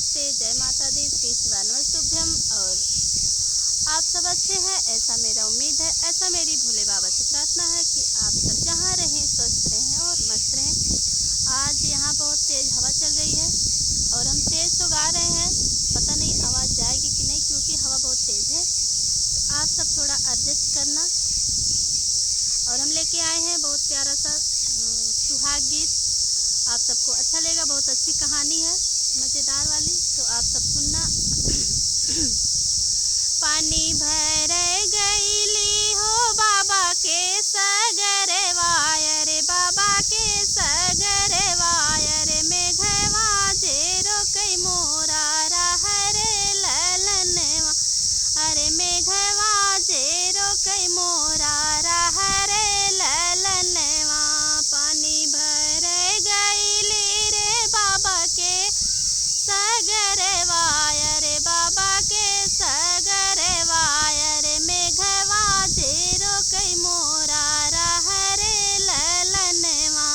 नमस्ते, जय माता दी, श्री शिवा नमस्तुभ्यम। और आप सब अच्छे हैं, ऐसा मेरा उम्मीद है, ऐसा मेरी भोले बाबा से प्रार्थना है कि आप सब जहाँ रहें स्वस्थ रहें और मस्त रहें। आज यहाँ बहुत तेज़ हवा चल रही है और हम तेज़ तो गा रहे हैं, पता नहीं आवाज़ जाएगी कि नहीं, क्योंकि हवा बहुत तेज़ है। तो आप सब थोड़ा एडजस्ट करना। और हम लेके आए हैं बहुत प्यारा सा सुहाग गीत, आप सबको अच्छा लगेगा। बहुत अच्छी कहानी है, मज़ेदार वाली, तो आप सब सुनना। पानी भर गईली हो बाबा के सगर वायर, बाबा के सगर वायर, मेघवा जे रोकई मोरा रहरे ललनवा, अरे मेघवा जे रोकई मोरा रहरे ललनवा। पानी भर गईली रे बाबा के सगर वायर, बाबा के सगर वायर, मेघवा जे रोकई मोरा रहरे ललनवा।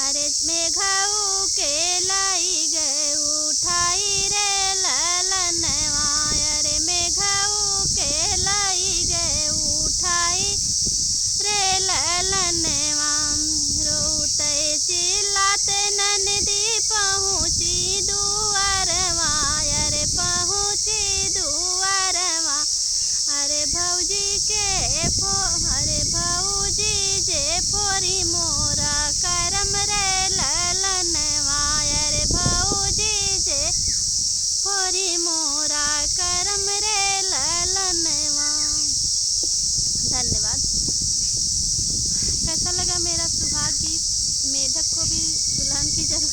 अरे मेघऊ के लाई गए उठाई रे ललनवा, अरे मेघऊ के लाई गए उठाई रे ललनवा। रोते चिल्लाते ननदी पहुँची दुआरवा, अरे पहुँची दुआरवा। अरे भौजी जे फोरी मोरा करम रे ललनवा, अरे भौजी जे फोरी मोरा करम रे ललनवा। धन्यवाद। कैसा लगा मेरा सुहाग गीत? मेढक को भी दुल्हन की जरूरत